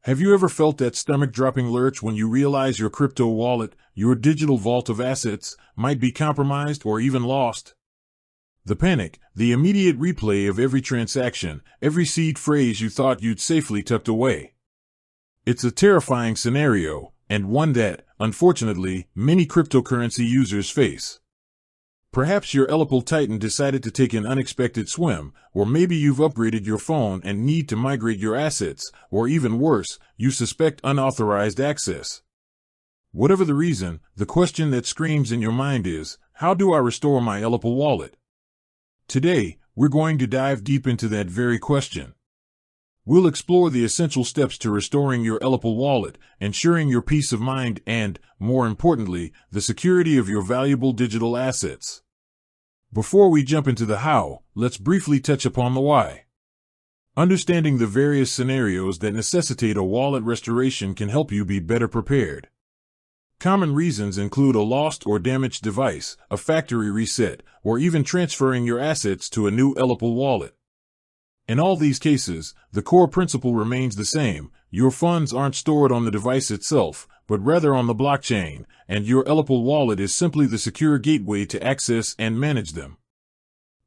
Have you ever felt that stomach-dropping lurch when you realize your crypto wallet, your digital vault of assets, might be compromised or even lost? The panic, the immediate replay of every transaction, every seed phrase you thought you'd safely tucked away. It's a terrifying scenario, and one that, unfortunately, many cryptocurrency users face. Perhaps your Ellipal Titan decided to take an unexpected swim, or maybe you've upgraded your phone and need to migrate your assets, or even worse, you suspect unauthorized access. Whatever the reason, the question that screams in your mind is, how do I restore my Ellipal wallet? Today, we're going to dive deep into that very question. We'll explore the essential steps to restoring your Ellipal wallet, ensuring your peace of mind and, more importantly, the security of your valuable digital assets. Before we jump into the how, let's briefly touch upon the why. Understanding the various scenarios that necessitate a wallet restoration can help you be better prepared. Common reasons include a lost or damaged device, a factory reset, or even transferring your assets to a new Ellipal wallet. In all these cases, the core principle remains the same. Your funds aren't stored on the device itself, but rather on the blockchain, and your Ellipal wallet is simply the secure gateway to access and manage them.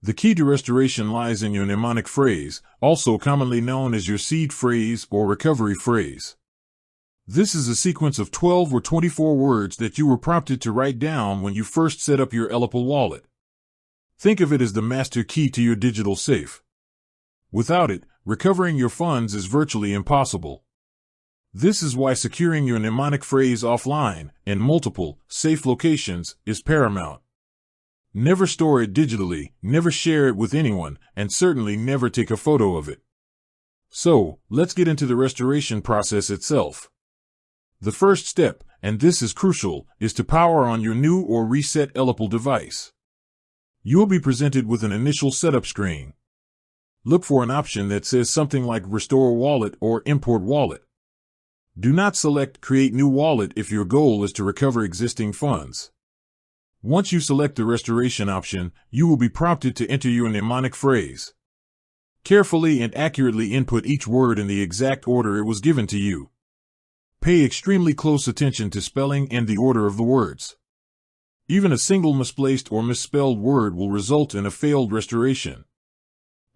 The key to restoration lies in your mnemonic phrase, also commonly known as your seed phrase or recovery phrase. This is a sequence of 12 or 24 words that you were prompted to write down when you first set up your Ellipal wallet. Think of it as the master key to your digital safe. Without it, recovering your funds is virtually impossible. This is why securing your mnemonic phrase offline, in multiple, safe locations, is paramount. Never store it digitally, never share it with anyone, and certainly never take a photo of it. So, let's get into the restoration process itself. The first step, and this is crucial, is to power on your new or reset Ellipal device. You'll be presented with an initial setup screen. Look for an option that says something like Restore Wallet or Import Wallet. Do not select Create New Wallet if your goal is to recover existing funds. Once you select the restoration option, you will be prompted to enter your mnemonic phrase. Carefully and accurately input each word in the exact order it was given to you. Pay extremely close attention to spelling and the order of the words. Even a single misplaced or misspelled word will result in a failed restoration.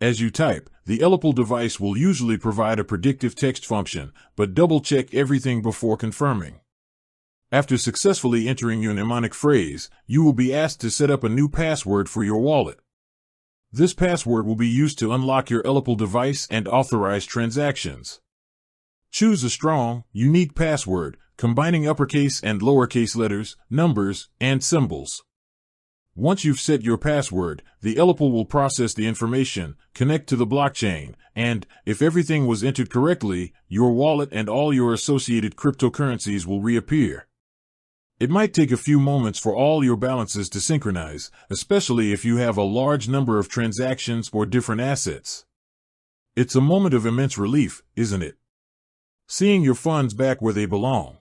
As you type, the Ellipal device will usually provide a predictive text function, but double-check everything before confirming. After successfully entering your mnemonic phrase, you will be asked to set up a new password for your wallet. This password will be used to unlock your Ellipal device and authorize transactions. Choose a strong, unique password, combining uppercase and lowercase letters, numbers, and symbols. Once you've set your password, the Ellipal will process the information, connect to the blockchain, and, if everything was entered correctly, your wallet and all your associated cryptocurrencies will reappear. It might take a few moments for all your balances to synchronize, especially if you have a large number of transactions or different assets. It's a moment of immense relief, isn't it? Seeing your funds back where they belong.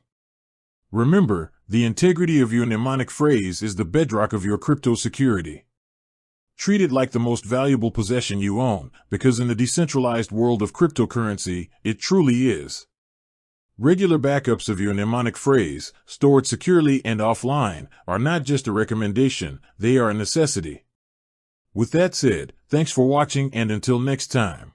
Remember, the integrity of your mnemonic phrase is the bedrock of your crypto security. Treat it like the most valuable possession you own, because in the decentralized world of cryptocurrency, it truly is. Regular backups of your mnemonic phrase, stored securely and offline, are not just a recommendation, they are a necessity. With that said, thanks for watching and until next time.